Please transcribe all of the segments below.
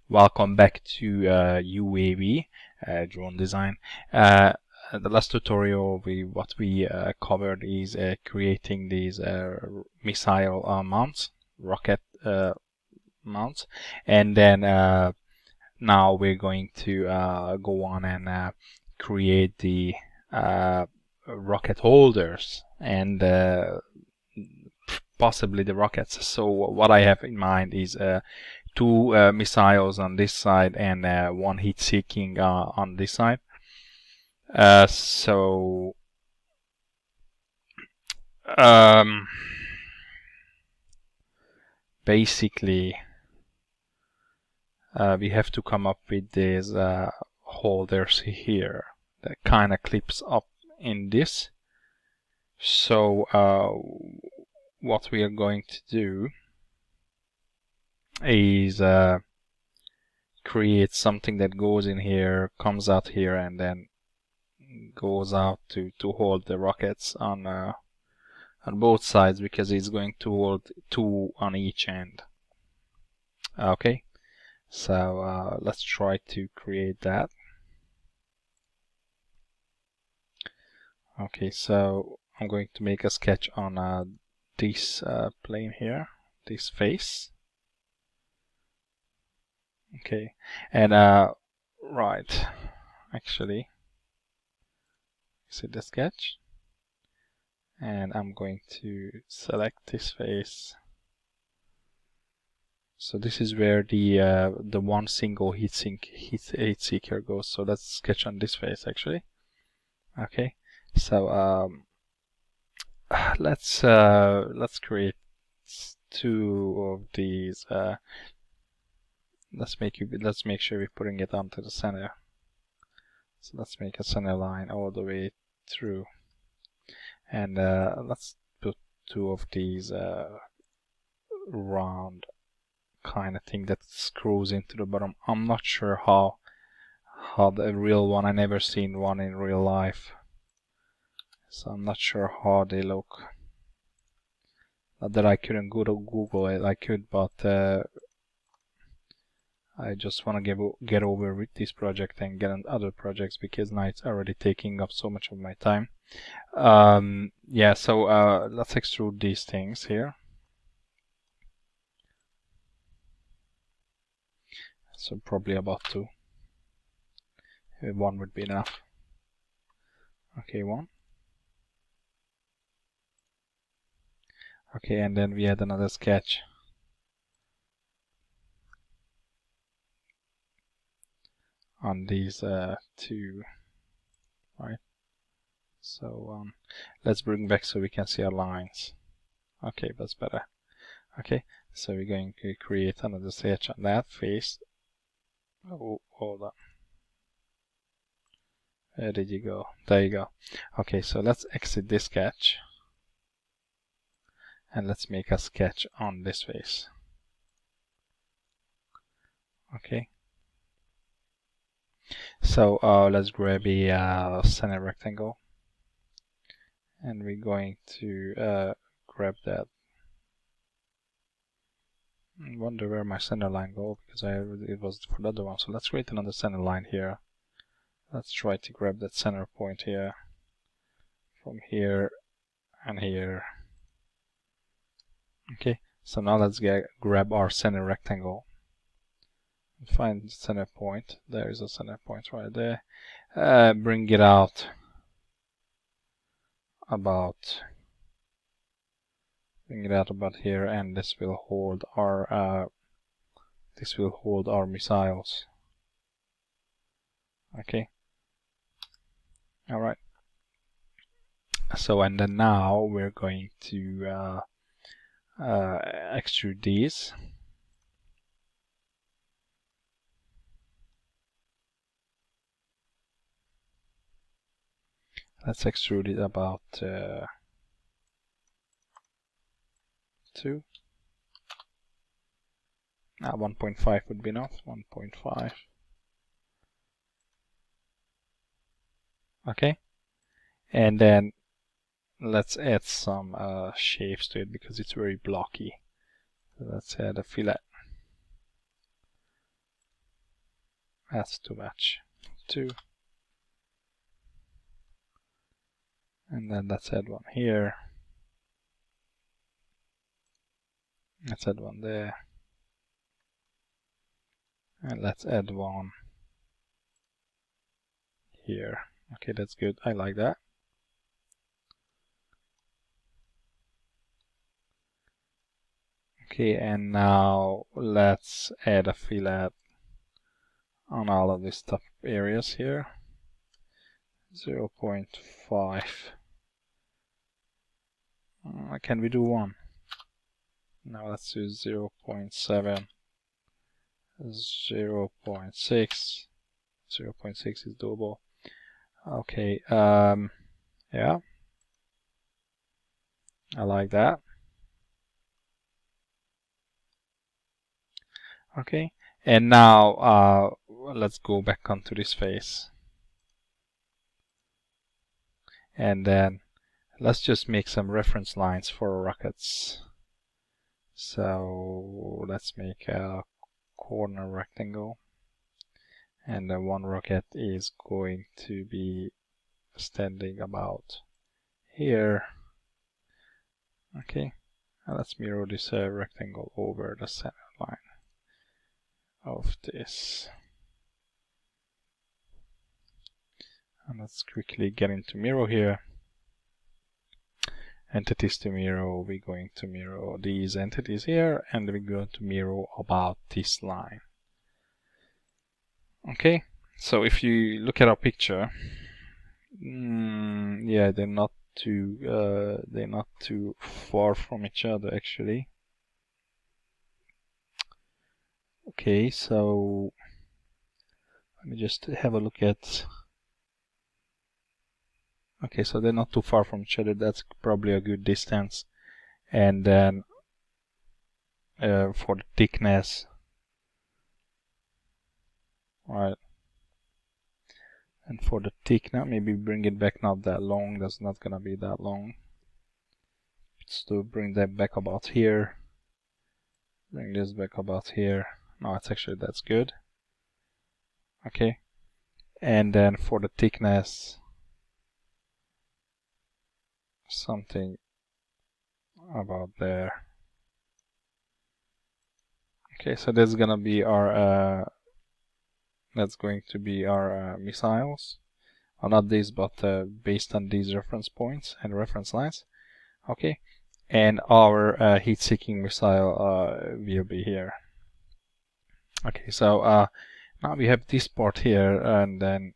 Welcome back to UAV drone design. The last tutorial what we covered is creating these missile mounts, rocket mounts, and then now we're going to go on and create the rocket holders and possibly the rockets. So what I have in mind is two missiles on this side and one heat-seeking on this side. So basically we have to come up with these holders here that kind of clips up in this. So what we are going to do is create something that goes in here, comes out here, and then goes out to hold the rockets on both sides, because it's going to hold two on each end. Okay, so let's try to create that. Okay, so I'm going to make a sketch on this plane here, this face. Okay, and right, actually, see the sketch, and I'm going to select this face. So this is where the one single heat seeker goes. So let's sketch on this face actually. Okay, so let's create two of these. Let's make sure we're putting it onto the center. So let's make a center line all the way through, and let's put two of these round kind of thing that screws into the bottom. I'm not sure how the real one. I never seen one in real life, so I'm not sure how they look. Not that I couldn't go to Google it, I could, but I just want to get over with this project and get on other projects, because now it's already taking up so much of my time. Yeah, so let's extrude these things here. So probably about two. One would be enough. Okay, one. Okay, and then we add another sketch on these two, right? So let's bring back so we can see our lines. Okay, that's better. Okay, so we're going to create another sketch on that face. Oh, hold on. Where did you go? There you go. Okay, so let's exit this sketch and let's make a sketch on this face. Okay, so let's grab a center rectangle, and we're going to grab that. I wonder where my center line go, because it was for the other one. So let's create another center line here. Let's try to grab that center point here, from here and here. Okay, so now let's grab our center rectangle and find the center point. There is a center point right there. Bring it out about here, and this will hold our missiles. Okay, all right. So, and then now we're going to extrude these. Let's extrude it about 2. 1.5 would be enough. 1.5. Okay, and then let's add some shapes to it, because it's very blocky. So let's add a fillet. has to match 2. And then let's add one here. Let's add one there. And let's add one here. Okay, that's good. I like that. Okay, and now let's add a fillet on all of these top areas here. 0.5. Can we do 1? Now let's do 0.7. 0.6. 0.6 is doable. Okay, yeah, I like that. Okay, and now let's go back onto this face, and then let's just make some reference lines for rockets. So let's make a corner rectangle, and the one rocket is going to be standing about here. Okay, and let's mirror this rectangle over the center line of this. And let's quickly get into mirror here. Entities to mirror, we're going to mirror these entities here, and we're going to mirror about this line. Okay, so if you look at our picture, yeah, they're not too far from each other actually. Okay, so let me just have a look at. Okay, so they're not too far from each other. That's probably a good distance. And then for the thickness, right? And for the thickness, maybe bring it back not that long. That's not gonna be that long. So bring that back about here. Bring this back about here. No, it's actually that's good. Okay. And then for the thickness, something about there. Okay, so that's gonna be our missiles. Or not these, but based on these reference points and reference lines. Okay, and our heat-seeking missile will be here. Okay, so now we have this part here, and then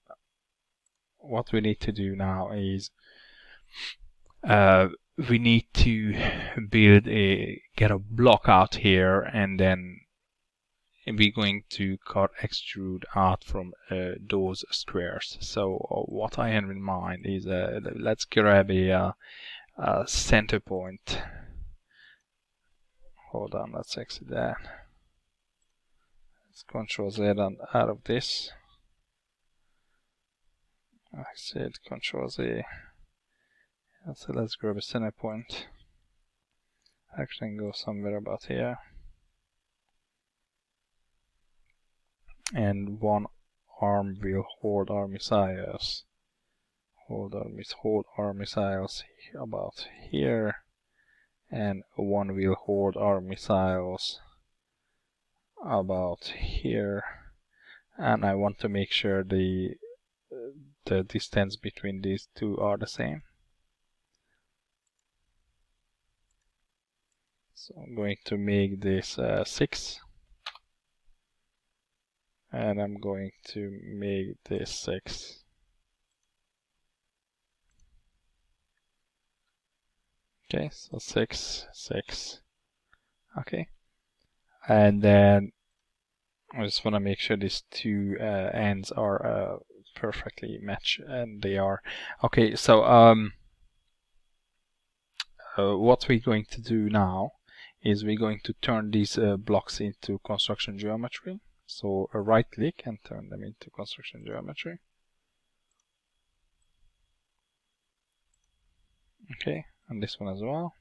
what we need to do now is we need to get a block out here, and then we're going to cut extrude out from those squares. So what I have in mind is let's grab a center point. Hold on, let's exit that. Let's Control Z out of this. Exit, Control Z. So let's grab a center point. Actually go somewhere about here. And one arm will hold our missiles. Hold our missiles about here. And one will hold our missiles about here. And I want to make sure the distance between these two are the same. So I'm going to make this 6. And I'm going to make this 6. Okay, so 6, 6. Okay. And then I just want to make sure these two ends are perfectly matched, and they are. Okay, so what we're going to do now is we're going to turn these blocks into construction geometry. So right click and turn them into construction geometry. Okay, and this one as well.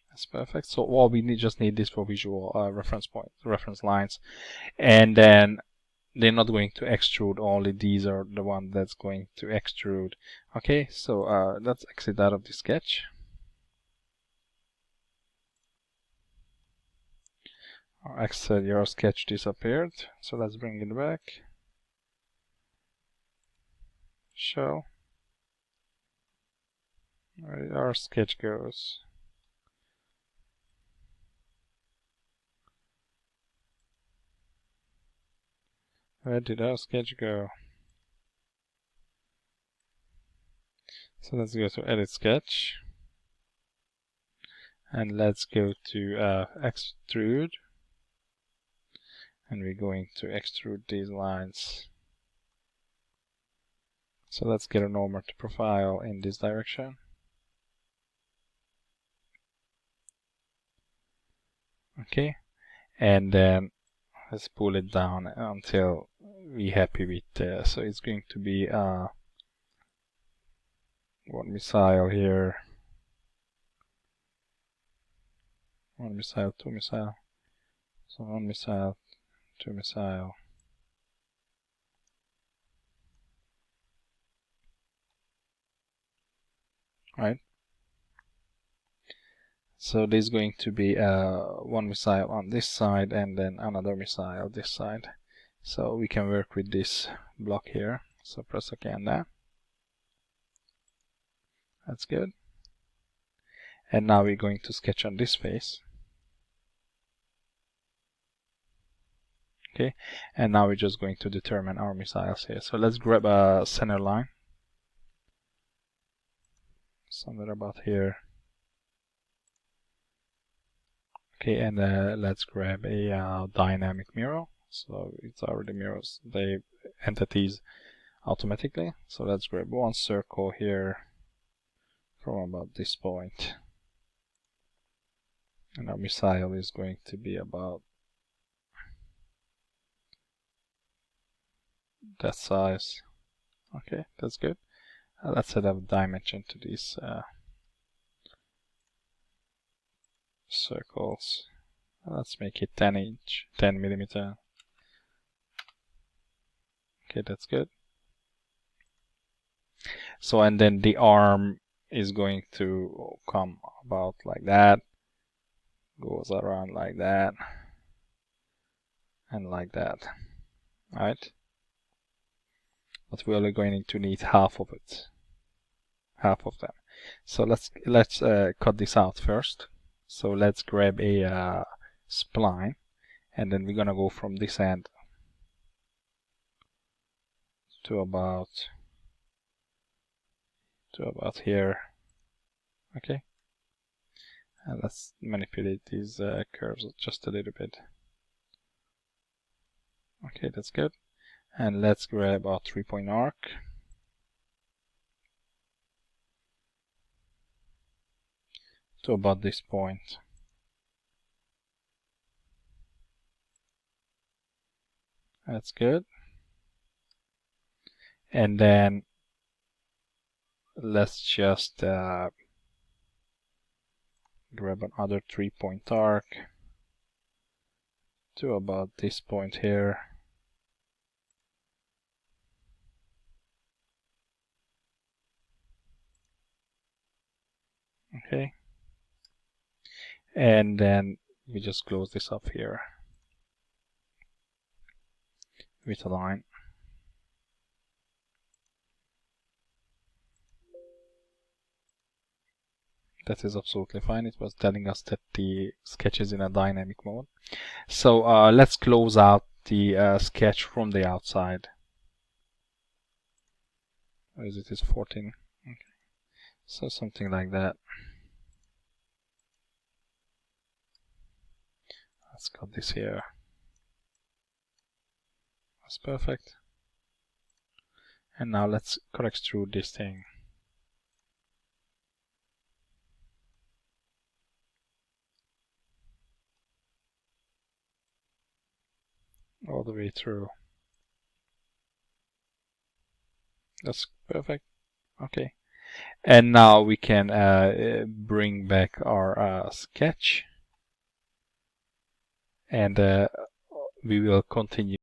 That's perfect. So all we just need this for visual reference lines, and then they're not going to extrude, only these are the one that's going to extrude. Okay, so let's exit out of the sketch. Exit, your sketch disappeared, so let's bring it back. Show. Where our sketch goes. Where did our sketch go? So let's go to edit sketch, and let's go to extrude, and we're going to extrude these lines. So let's get a normal to profile in this direction. Okay, and then let's pull it down until we're happy with so it's going to be one missile here, one missile, two missile, so one missile, two missile, right? So there's going to be one missile on this side and then another missile this side. So we can work with this block here. So press OK on that. That's good. And now we're going to sketch on this face. Okay, and now we're just going to determine our missiles here. So let's grab a center line, somewhere about here. Okay, and let's grab a dynamic mirror. So it's already mirrors the entities automatically. So let's grab one circle here from about this point. And our missile is going to be about that size. Okay, that's good. Let's set up dimension to these circles. Let's make it 10 millimeter. Okay, that's good. So, and then the arm is going to come about like that, goes around like that, and like that, right? But we're only going to need half of it, half of them. So let's cut this out first. So let's grab a spline, and then we're gonna go from this end to about here. Okay, and let's manipulate these curves just a little bit. Okay, that's good. And let's grab our 3-point arc. To about this point. That's good. And then let's just grab another 3-point arc to about this point here. Okay. And then we just close this up here with a line. That is absolutely fine. It was telling us that the sketch is in a dynamic mode. So let's close out the sketch from the outside. Or is it 14? Okay. So something like that. Let's cut this here. That's perfect. And now let's extrude this thing. All the way through. That's perfect. Okay. And now we can bring back our sketch. And we will continue.